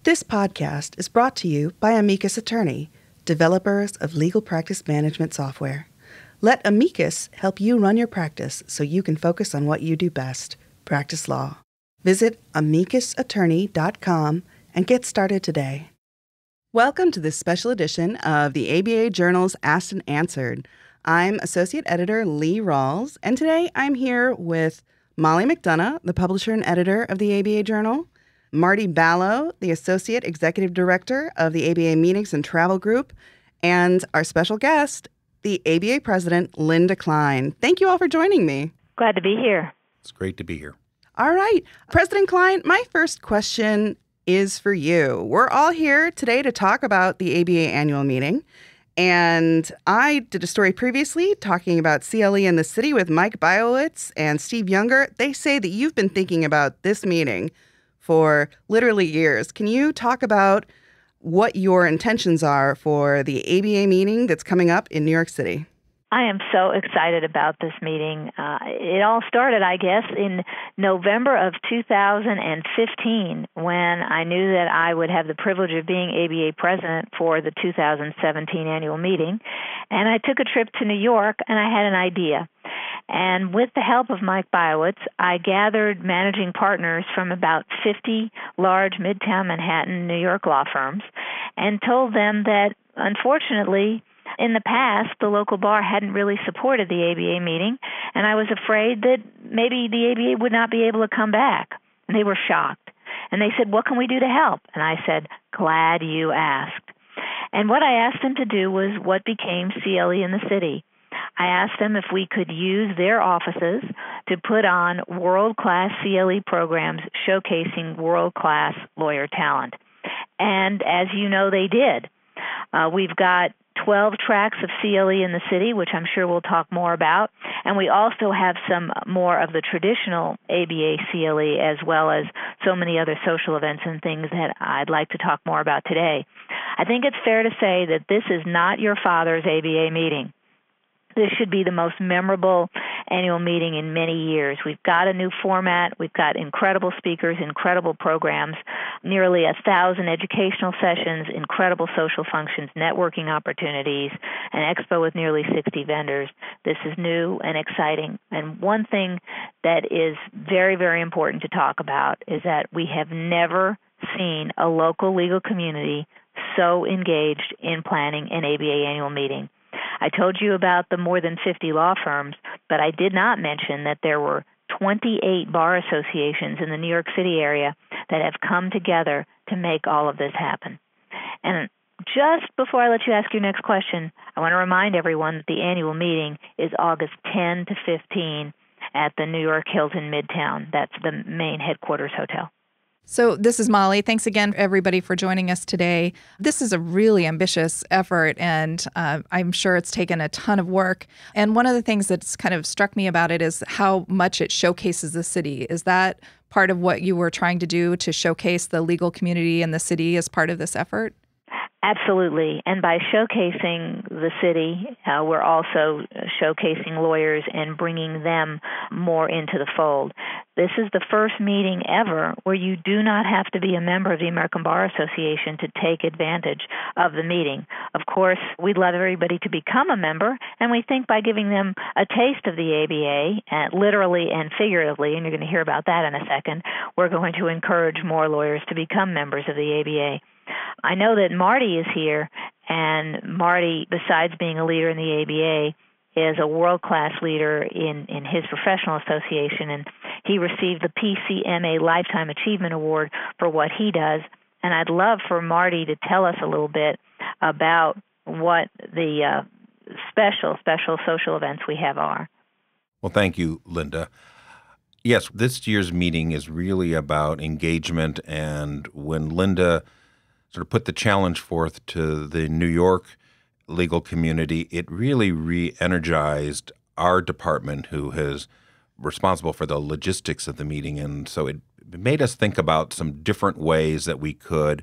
This podcast is brought to you by Amicus Attorney, developers of legal practice management software. Let Amicus help you run your practice so you can focus on what you do best, practice law. Visit amicusattorney.com and get started today. Welcome to this special edition of the ABA Journal's Asked and Answered. I'm Associate Editor Lee Rawles, and today I'm here with Molly McDonough, the publisher and editor of the ABA Journal, Marty Balogh, the Associate Executive Director of the ABA Meetings and Travel Group, and our special guest, the ABA President Linda Klein. Thank you all for joining me. Glad to be here. It's great to be here. All right. President Klein, my first question is for you. We're all here today to talk about the ABA annual meeting. And I did a story previously talking about CLE in the city with Mike Biowitz and Steve Younger. They say that you've been thinking about this meeting for literally years. Can you talk about what your intentions are for the ABA meeting that's coming up in New York City? I am so excited about this meeting. It all started, I guess, in November of 2015 when I knew that I would have the privilege of being ABA president for the 2017 annual meeting. And I took a trip to New York, and I had an idea. And with the help of Mike Biowitz, I gathered managing partners from about 50 large Midtown Manhattan, New York law firms and told them that, unfortunately, in the past, the local bar hadn't really supported the ABA meeting, and I was afraid that maybe the ABA would not be able to come back. And they were shocked. And they said, "What can we do to help?" And I said, "Glad you asked." And what I asked them to do was what became CLE in the city. I asked them if we could use their offices to put on world-class CLE programs showcasing world-class lawyer talent. And as you know, they did. We've got 12 tracks of CLE in the city, which I'm sure we'll talk more about. And we also have some more of the traditional ABA CLE, as well as so many other social events and things that I'd like to talk more about today. I think it's fair to say that this is not your father's ABA meeting. This should be the most memorable annual meeting in many years. We've got a new format. We've got incredible speakers, incredible programs, nearly 1,000 educational sessions, incredible social functions, networking opportunities, an expo with nearly 60 vendors. This is new and exciting. And one thing that is very, very important to talk about is that we have never seen a local legal community so engaged in planning an ABA annual meeting. I told you about the more than 50 law firms, but I did not mention that there were 28 bar associations in the New York City area that have come together to make all of this happen. And just before I let you ask your next question, I want to remind everyone that the annual meeting is August 10 to 15 at the New York Hilton Midtown. That's the main headquarters hotel. So this is Molly. Thanks again, everybody, for joining us today. This is a really ambitious effort, and I'm sure it's taken a ton of work. And one of the things that's kind of struck me about it is how much it showcases the city. Is that part of what you were trying to do, to showcase the legal community in the city as part of this effort? Absolutely. And by showcasing the city, we're also showcasing lawyers and bringing them more into the fold. This is the first meeting ever where you do not have to be a member of the American Bar Association to take advantage of the meeting. Of course, we'd love everybody to become a member, and we think by giving them a taste of the ABA, literally and figuratively, and you're going to hear about that in a second, we're going to encourage more lawyers to become members of the ABA. I know that Marty is here, and Marty, besides being a leader in the ABA, is a world-class leader in his professional association, and he received the PCMA Lifetime Achievement Award for what he does. And I'd love for Marty to tell us a little bit about what the special social events we have are. Well, thank you, Linda. Yes, this year's meeting is really about engagement, and when Linda sort of put the challenge forth to the New York legal community, it really re-energized our department, who is responsible for the logistics of the meeting. And so it made us think about some different ways that we could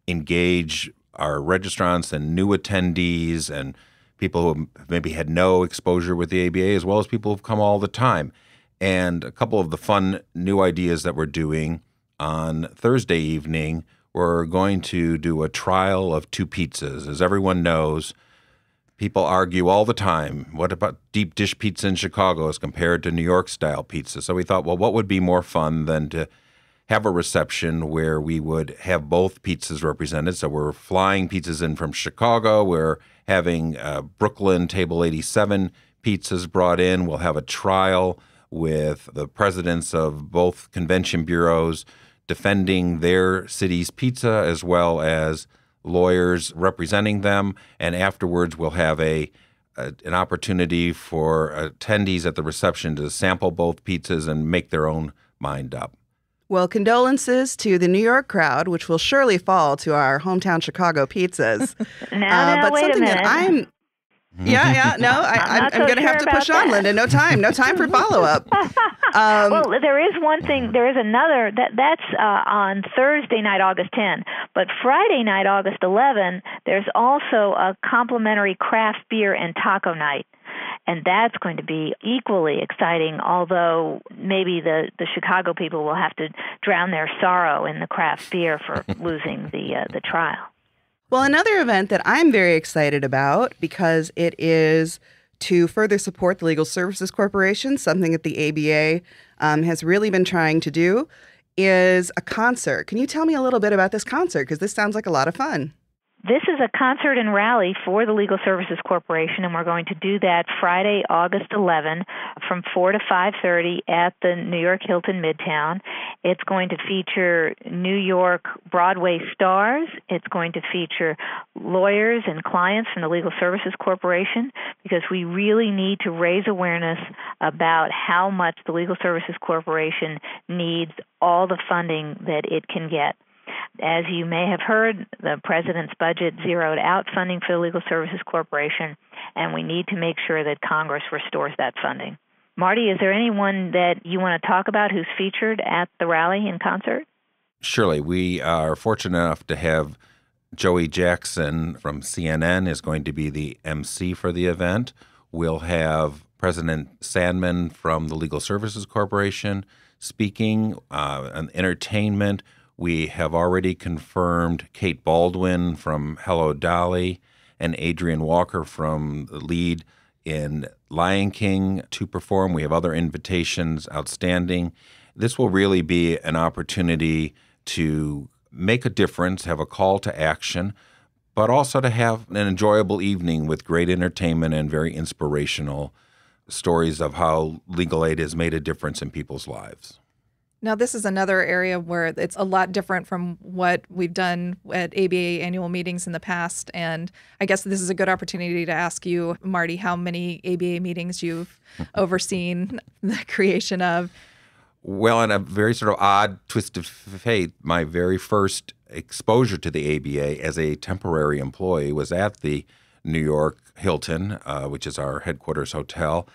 engage our registrants and new attendees and people who maybe had no exposure with the ABA, as well as people who've come all the time. And a couple of the fun new ideas that we're doing on Thursday evening, we're going to do a trial of two pizzas. As everyone knows, people argue all the time, what about deep dish pizza in Chicago as compared to New York-style pizza? So we thought, well, what would be more fun than to have a reception where we would have both pizzas represented? So we're flying pizzas in from Chicago. We're having Brooklyn Table 87 pizzas brought in. We'll have a trial with the presidents of both convention bureaus defending their city's pizza, as well as lawyers representing them. And afterwards, we'll have an opportunity for attendees at the reception to sample both pizzas and make their own mind up. Well, condolences to the New York crowd, which will surely fall to our hometown Chicago pizzas. Now, but wait something a minute. that I'm I'm going to have to push on, Linda. No time for follow-up. Well, there is one thing. There is another. That's on Thursday night, August 10. But Friday night, August 11, there's also a complimentary craft beer and taco night. And that's going to be equally exciting, although maybe the Chicago people will have to drown their sorrow in the craft beer for losing the trial. Well, another event that I'm very excited about, because it is to further support the Legal Services Corporation, something that the ABA has really been trying to do, is a concert. Can you tell me a little bit about this concert? Because this sounds like a lot of fun. This is a concert and rally for the Legal Services Corporation, and we're going to do that Friday, August 11, from 4 to 5:30 at the New York Hilton Midtown. It's going to feature New York Broadway stars. It's going to feature lawyers and clients from the Legal Services Corporation, because we really need to raise awareness about how much the Legal Services Corporation needs all the funding that it can get. As you may have heard, the President's budget zeroed out funding for the Legal Services Corporation, and we need to make sure that Congress restores that funding. Marty, is there anyone that you want to talk about who's featured at the rally in concert? Surely. We are fortunate enough to have Joey Jackson from CNN is going to be the MC for the event. We'll have President Sandman from the Legal Services Corporation speaking on entertainment. We have already confirmed Kate Baldwin from Hello, Dolly and Adrian Walker from the lead in Lion King to perform. We have other invitations outstanding. This will really be an opportunity to make a difference, have a call to action, but also to have an enjoyable evening with great entertainment and very inspirational stories of how legal aid has made a difference in people's lives. Now, this is another area where it's a lot different from what we've done at ABA annual meetings in the past. And I guess this is a good opportunity to ask you, Marty, how many ABA meetings you've overseen the creation of. Well, in a very sort of odd twist of fate, my very first exposure to the ABA as a temporary employee was at the New York Hilton, which is our headquarters hotel.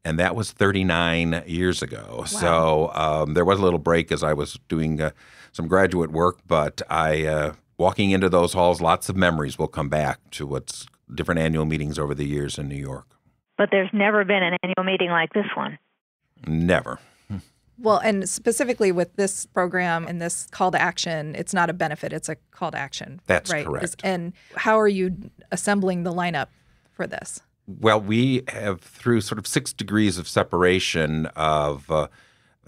And that was 39 years ago. Wow. So there was a little break as I was doing some graduate work, but walking into those halls, lots of memories will come back to what's different annual meetings over the years in New York. But there's never been an annual meeting like this one. Never. Well, and specifically with this program and this call to action, it's not a benefit, it's a call to action. That's right? correct. And how are you assembling the lineup for this? Well, we have, through sort of 6 degrees of separation of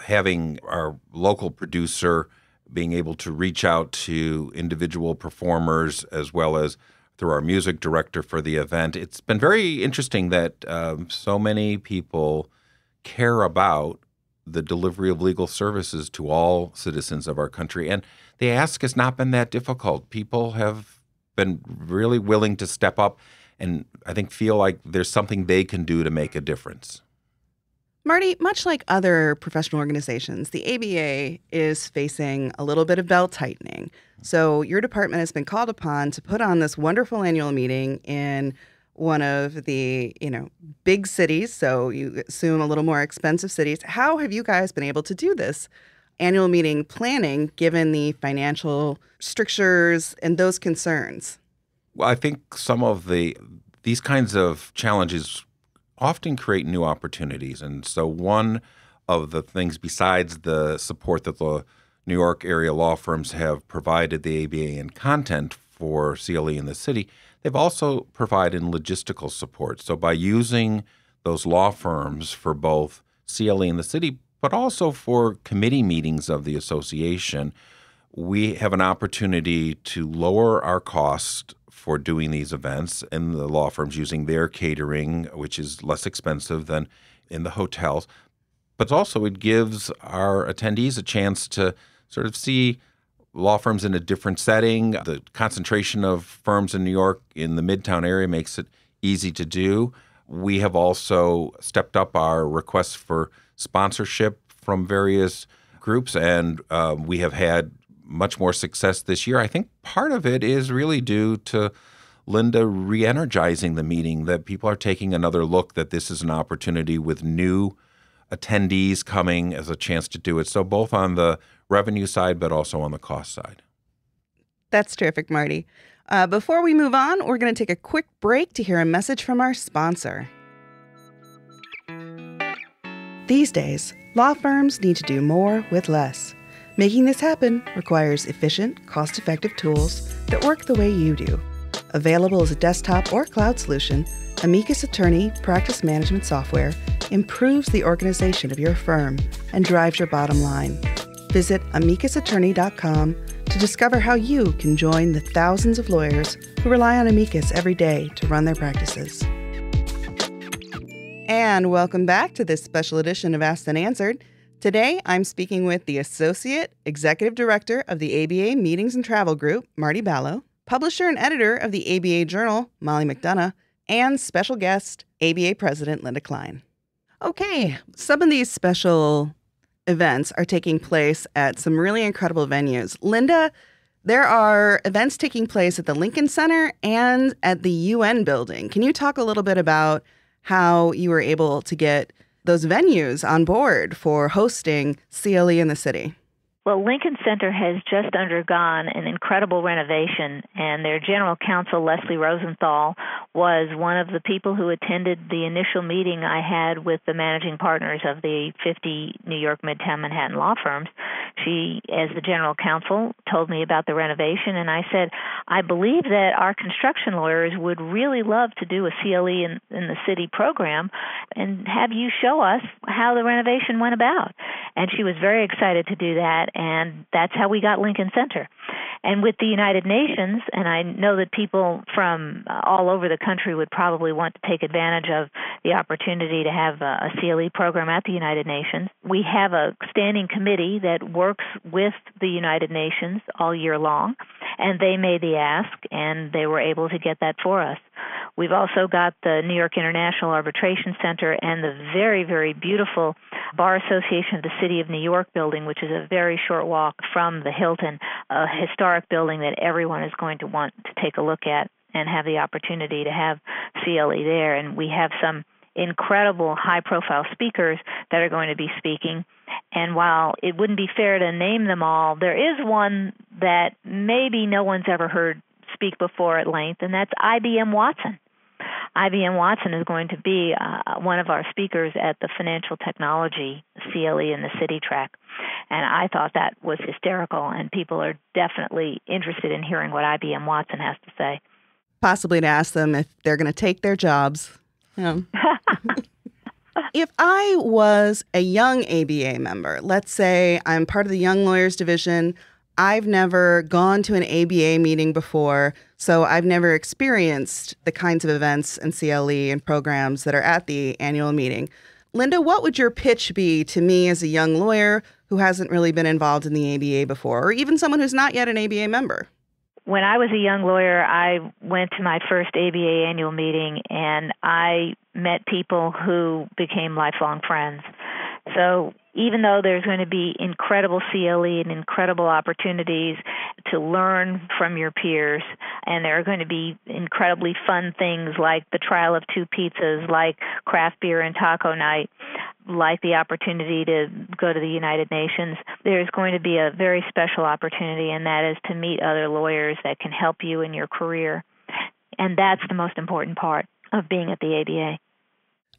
having our local producer being able to reach out to individual performers as well as through our music director for the event. It's been very interesting that so many people care about the delivery of legal services to all citizens of our country. And the ask has not been that difficult. People have been really willing to step up and I think feel like there's something they can do to make a difference. Marty, much like other professional organizations, the ABA is facing a little bit of belt-tightening. So your department has been called upon to put on this wonderful annual meeting in one of the, big cities, so you assume a little more expensive cities. How have you guys been able to do this annual meeting planning given the financial strictures and those concerns? Well, I think some of these kinds of challenges often create new opportunities. And so one of the things besides the support that the New York area law firms have provided the ABA in content for CLE in the city, they've also provided logistical support. So by using those law firms for both CLE in the city, but also for committee meetings of the association, we have an opportunity to lower our cost for doing these events, and the law firms using their catering, which is less expensive than in the hotels. But also it gives our attendees a chance to sort of see law firms in a different setting. The concentration of firms in New York in the Midtown area makes it easy to do. We have also stepped up our requests for sponsorship from various groups, and we have had much more success this year. I think part of it is really due to Linda re-energizing the meeting, that people are taking another look, that this is an opportunity with new attendees coming as a chance to do it. So both on the revenue side, but also on the cost side. That's terrific, Marty. Before we move on, we're going to take a quick break to hear a message from our sponsor. These days, law firms need to do more with less. Making this happen requires efficient, cost-effective tools that work the way you do. Available as a desktop or cloud solution, Amicus Attorney Practice Management Software improves the organization of your firm and drives your bottom line. Visit amicusattorney.com to discover how you can join the thousands of lawyers who rely on Amicus every day to run their practices. And welcome back to this special edition of Asked and Answered. Today, I'm speaking with the Associate Executive Director of the ABA Meetings and Travel Group, Marty Balogh, publisher and editor of the ABA Journal, Molly McDonough, and special guest, ABA President Linda Klein. Okay, some of these special events are taking place at some really incredible venues. Linda, there are events taking place at the Lincoln Center and at the UN building. Can you talk a little bit about how you were able to get those venues on board for hosting CLE in the city? Well, Lincoln Center has just undergone an incredible renovation, and their general counsel, Leslie Rosenthal, was one of the people who attended the initial meeting I had with the managing partners of the 50 New York Midtown Manhattan law firms. She, as the general counsel, told me about the renovation, and I said, I believe that our construction lawyers would really love to do a CLE in the city program and have you show us how the renovation went about. And she was very excited to do that, and that's how we got Lincoln Center. And with the United Nations, and I know that people from all over the country would probably want to take advantage of the opportunity to have a CLE program at the United Nations, we have a standing committee that works with the United Nations all year long, and they made the ask, and they were able to get that for us. We've also got the New York International Arbitration Center and the very, very beautiful Bar Association of the City of New York building, which is a very short walk from the Hilton, a historic building that everyone is going to want to take a look at and have the opportunity to have CLE there. And we have some incredible high-profile speakers that are going to be speaking. And while it wouldn't be fair to name them all, there is one that maybe no one's ever heard speak before at length, and that's IBM Watson. IBM Watson is going to be one of our speakers at the Financial Technology CLE in the City track. And I thought that was hysterical, and people are definitely interested in hearing what IBM Watson has to say. Possibly to ask them if they're going to take their jobs. If I was a young ABA member, let's say I'm part of the Young Lawyers Division, I've never gone to an ABA meeting before, so I've never experienced the kinds of events and CLE and programs that are at the annual meeting. Linda, what would your pitch be to me as a young lawyer who hasn't really been involved in the ABA before, or even someone who's not yet an ABA member? When I was a young lawyer, I went to my first ABA annual meeting, and I met people who became lifelong friends. So even though there's going to be incredible CLE and incredible opportunities to learn from your peers, and there are going to be incredibly fun things like the trial of two pizzas, like craft beer and taco night, like the opportunity to go to the United Nations, there's going to be a very special opportunity, and that is to meet other lawyers that can help you in your career. And that's the most important part of being at the ABA.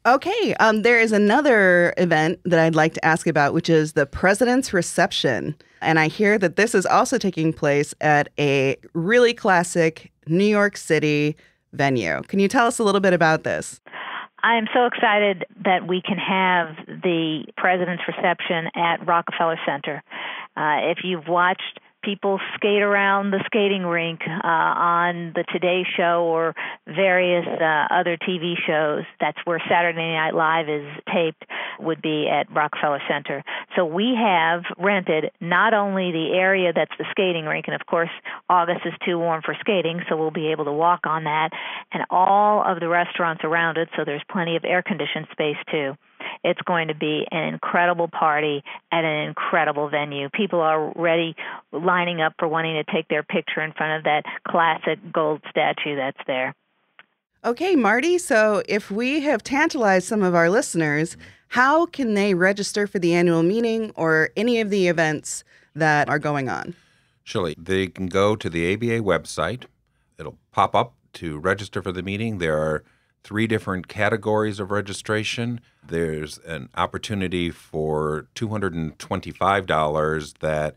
Okay, there is another event that I'd like to ask about, which is the President's Reception. And I hear that this is also taking place at a really classic New York City venue. Can you tell us a little bit about this? I'm so excited that we can have the President's Reception at Rockefeller Center. If you've watched people skate around the skating rink on the Today Show or various other TV shows, that's where Saturday Night Live is taped, would be at Rockefeller Center. So we have rented not only the area that's the skating rink, and of course August is too warm for skating, so we'll be able to walk on that, and all of the restaurants around it, so there's plenty of air-conditioned space too. It's going to be an incredible party at an incredible venue. People are already lining up for wanting to take their picture in front of that classic gold statue that's there. Okay, Marty, so if we have tantalized some of our listeners, how can they register for the annual meeting or any of the events that are going on? Shirley, they can go to the ABA website. It'll pop up to register for the meeting. There are 3 different categories of registration. There's an opportunity for $225 that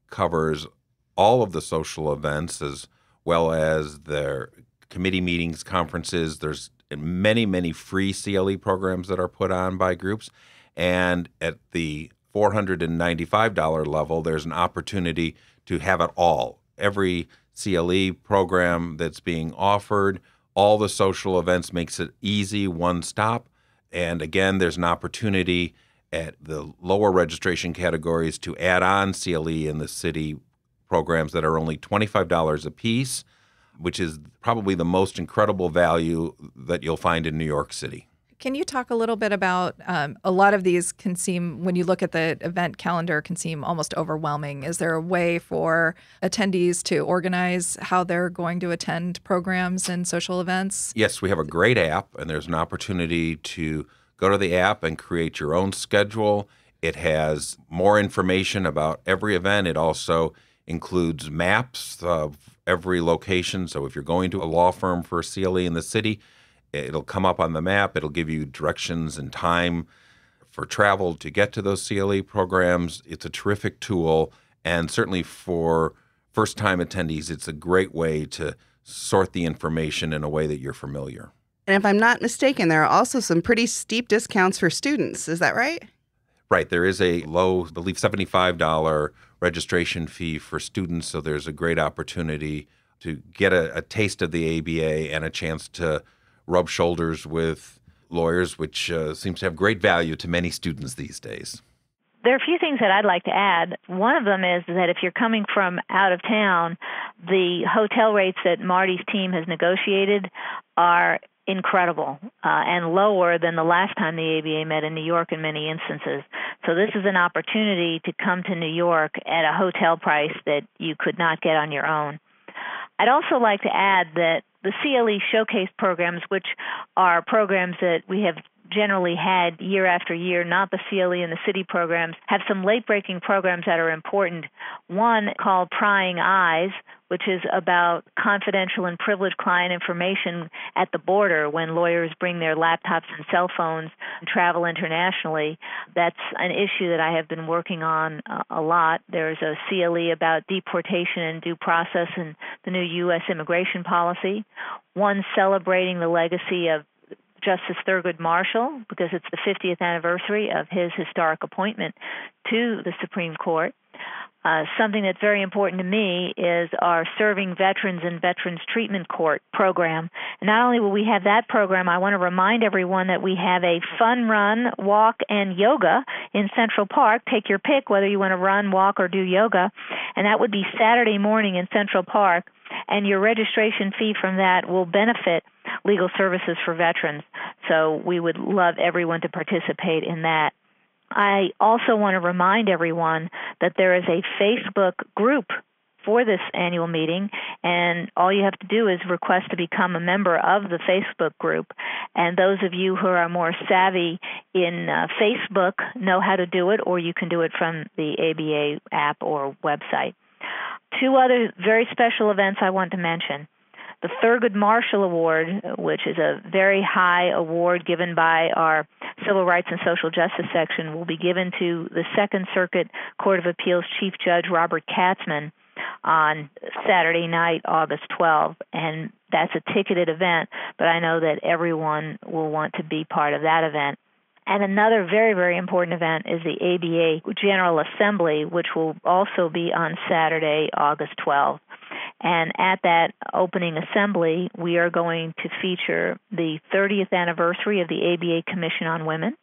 covers all of the social events as well as their committee meetings, conferences. There's many, many free CLE programs that are put on by groups. And at the $495 level, there's an opportunity to have it all. Every CLE program that's being offered, all the social events, makes it easy, one stop. And again, there's an opportunity at the lower registration categories to add on CLE in the city programs that are only $25 a piece, which is probably the most incredible value that you'll find in New York City. Can you talk a little bit about a lot of these can seem, when you look at the event calendar, can seem almost overwhelming. Is there a way for attendees to organize how they're going to attend programs and social events? Yes, we have a great app, and there's an opportunity to go to the app and create your own schedule. It has more information about every event. It also includes maps of every location. So if you're going to a law firm for CLE in the city, it'll come up on the map. It'll give you directions and time for travel to get to those CLE programs. It's a terrific tool, and certainly for first-time attendees, it's a great way to sort the information in a way that you're familiar. And if I'm not mistaken, there are also some pretty steep discounts for students. Is that right? Right. There is a low, I believe, $75 registration fee for students, so there's a great opportunity to get a taste of the ABA and a chance to rub shoulders with lawyers, which seems to have great value to many students these days. There are a few things that I'd like to add. One of them is that if you're coming from out of town, the hotel rates that Marty's team has negotiated are incredible and lower than the last time the ABA met in New York in many instances. So this is an opportunity to come to New York at a hotel price that you could not get on your own. I'd also like to add that the CLE Showcase programs, which are programs that we have generally had year after year, not the CLE and the city programs, have some late-breaking programs that are important. One called Prying Eyes, which is about confidential and privileged client information at the border when lawyers bring their laptops and cell phones and travel internationally. That's an issue that I have been working on a lot. There's a CLE about deportation and due process and the new U.S. immigration policy. One celebrating the legacy of Justice Thurgood Marshall, because it's the 50th anniversary of his historic appointment to the Supreme Court. Something that's very important to me is our Serving Veterans and Veterans Treatment Court program. And not only will we have that program, I want to remind everyone that we have a fun run, walk, and yoga in Central Park. Take your pick whether you want to run, walk, or do yoga. And that would be Saturday morning in Central Park. And your registration fee from that will benefit Legal Services for Veterans. So we would love everyone to participate in that. I also want to remind everyone that there is a Facebook group for this annual meeting, and all you have to do is request to become a member of the Facebook group. And those of you who are more savvy in Facebook know how to do it, or you can do it from the ABA app or website. Two other very special events I want to mention. The Thurgood Marshall Award, which is a very high award given by our Civil Rights and Social Justice section, will be given to the Second Circuit Court of Appeals Chief Judge Robert Katzman on Saturday night, August 12th. And that's a ticketed event, but I know that everyone will want to be part of that event. And another very, very important event is the ABA General Assembly, which will also be on Saturday, August 12th. And at that opening assembly, we are going to feature the 30th anniversary of the ABA Commission on Women.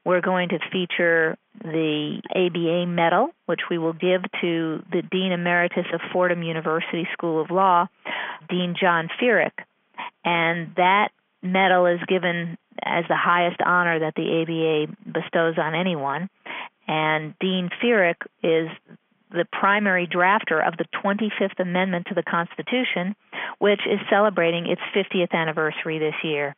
We're going to feature the ABA Medal, which we will give to the Dean Emeritus of Fordham University School of Law, Dean John Feerick. And that medal is given as the highest honor that the ABA bestows on anyone. And Dean Feerick is the primary drafter of the 25th Amendment to the Constitution, which is celebrating its 50th anniversary this year.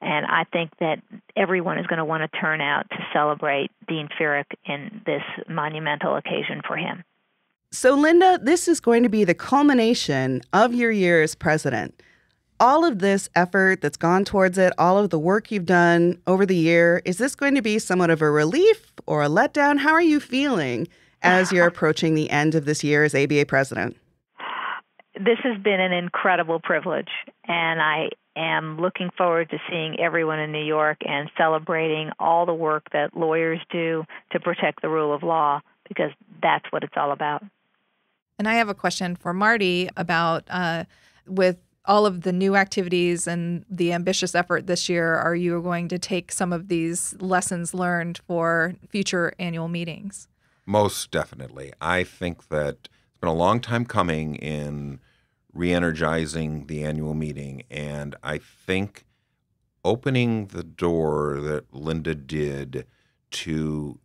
And I think that everyone is going to want to turn out to celebrate Dean Feerick in this monumental occasion for him. So, Linda, this is going to be the culmination of your year as president. All of this effort that's gone towards it, all of the work you've done over the year, is this going to be somewhat of a relief or a letdown? How are you feeling as you're approaching the end of this year as ABA president? This has been an incredible privilege, and I am looking forward to seeing everyone in New York and celebrating all the work that lawyers do to protect the rule of law, because that's what it's all about. And I have a question for Marty about with all of the new activities and the ambitious effort this year, are you going to take some of these lessons learned for future annual meetings? Most definitely. I think that it's been a long time coming in re-energizing the annual meeting, and I think opening the door that Linda did to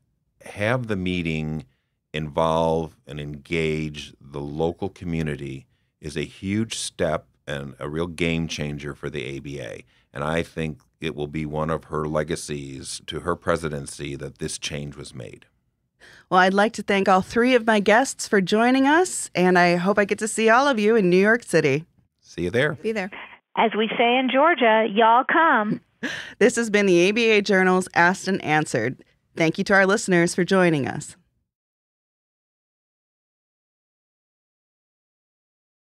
have the meeting involve and engage the local community is a huge step and a real game changer for the ABA. And I think it will be one of her legacies to her presidency that this change was made. Well, I'd like to thank all three of my guests for joining us, and I hope I get to see all of you in New York City. See you there. Be there. As we say in Georgia, y'all come. This has been the ABA Journal's Asked and Answered. Thank you to our listeners for joining us.